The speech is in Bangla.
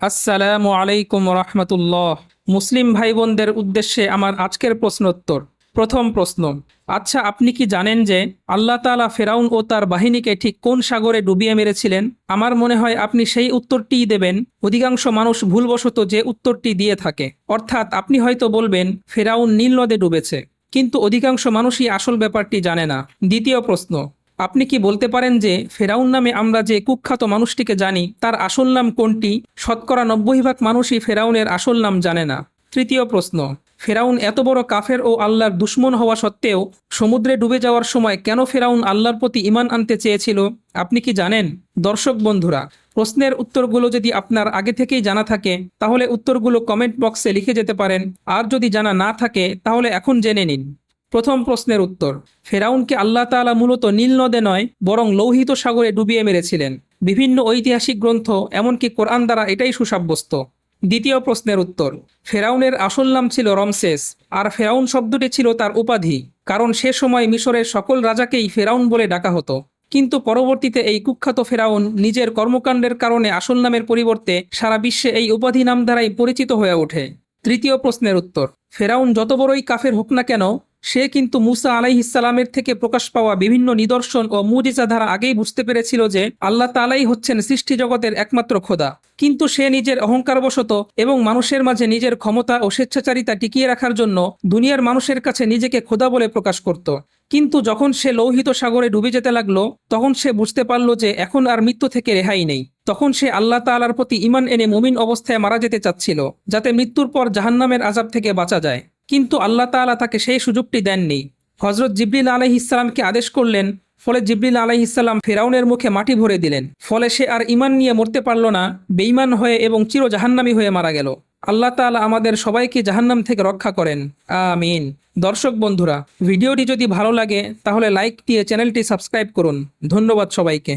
আসসালামু আলাইকুম রহমতুল্লাহ। মুসলিম ভাই বোনদের উদ্দেশ্যে আমার আজকের প্রশ্নোত্তর। প্রথম প্রশ্ন, আচ্ছা আপনি কি জানেন যে আল্লাহ তাআলা ফেরাউন ও তার বাহিনীকে ঠিক কোন সাগরে ডুবিয়ে মেরেছিলেন? আমার মনে হয় আপনি সেই উত্তরটিই দেবেন। অধিকাংশ মানুষ ভুলবশত যে উত্তরটি দিয়ে থাকে, অর্থাৎ আপনি হয়তো বলবেন ফেরাউন নীল নদে ডুবেছে, কিন্তু অধিকাংশ মানুষই আসল ব্যাপারটি জানে না। দ্বিতীয় প্রশ্ন, আপনি কি বলতে পারেন যে ফেরাউন নামে আমরা যে কুখ্যাত মানুষটিকে জানি তার আসল নাম কোনটি? শতকরা 90% মানুষই ফেরাউনের আসল নাম জানে না। তৃতীয় প্রশ্ন, ফেরাউন এত বড় কাফের ও আল্লাহর দুশমন হওয়া সত্ত্বেও সমুদ্রে ডুবে যাওয়ার সময় কেন ফেরাউন আল্লাহর প্রতি ঈমান আনতে চেয়েছিল আপনি কি জানেন? দর্শক বন্ধুরা, প্রশ্নের উত্তরগুলো যদি আপনার আগে থেকেই জানা থাকে তাহলে উত্তরগুলো কমেন্ট বক্সে লিখে যেতে পারেন, আর যদি জানা না থাকে তাহলে এখন জেনে নিন। প্রথম প্রশ্নের উত্তর, ফেরাউনকে আল্লাহ তাআলা মূলত নীল নদে নয় বরং লোহিত সাগরে ডুবিয়ে মেরেছিলেন। বিভিন্ন ঐতিহাসিক গ্রন্থ এমনকি কোরআন দ্বারা এটাই সুসাব্যস্ত। দ্বিতীয় প্রশ্নের উত্তর, ফেরাউনের আসল নাম ছিল রমসেস, আর ফেরাউন শব্দটি ছিল তার উপাধি, কারণ সে সময় মিশরের সকল রাজাকেই ফেরাউন বলে ডাকা হতো। কিন্তু পরবর্তীতে এই কুখ্যাত ফেরাউন নিজের কর্মকাণ্ডের কারণে আসল নামের পরিবর্তে সারা বিশ্বে এই উপাধি নাম দ্বারাই পরিচিত হয়ে ওঠে। তৃতীয় প্রশ্নের উত্তর, ফেরাউন যত বড়ই কাফের হোক না কেন, সে কিন্তু মুসা আলাইহিসসালামের থেকে প্রকাশ পাওয়া বিভিন্ন নিদর্শন ও মুজিজা দ্বারা আগেই বুঝতে পেরেছিল যে আল্লাহ তাআলাই হচ্ছেন সৃষ্টি জগতের একমাত্র খোদা। কিন্তু সে নিজের অহংকারবশত এবং মানুষের মাঝে নিজের ক্ষমতা ও স্বেচ্ছাচারিতা টিকিয়ে রাখার জন্য দুনিয়ার মানুষের কাছে নিজেকে খোদা বলে প্রকাশ করত। কিন্তু যখন সে লোহিত সাগরে ডুবে যেতে লাগলো, তখন সে বুঝতে পারল যে এখন আর মৃত্যু থেকে রেহাই নেই। তখন সে আল্লাহ তাআলার প্রতি ঈমান এনে মুমিন অবস্থায় মারা যেতে চাচ্ছিল, যাতে মৃত্যুর পর জাহান্নামের আযাব থেকে বাঁচা যায়। কিন্তু আল্লাহ তাআলা তাকে সেই সুযোগটি দেননি। হযরত জিবরিল আলাইহিসসালামকে আদেশ করলেন, ফলে জিবরিল আলাইহিসসালাম ফেরাউনের মুখে মাটি ভরে দিলেন। ফলে সে আর ঈমান নিয়ে মরতে পারল না, বেঈমান হয়ে এবং চির জাহান্নামী হয়ে মারা গেল। আল্লাহ তাআলা আমাদের সবাইকে জাহান্নাম থেকে রক্ষা করেন, আমিন। দর্শক বন্ধুরা, ভিডিওটি যদি ভালো লাগে তাহলে লাইক দিয়ে চ্যানেলটি সাবস্ক্রাইব করুন। ধন্যবাদ সবাইকে।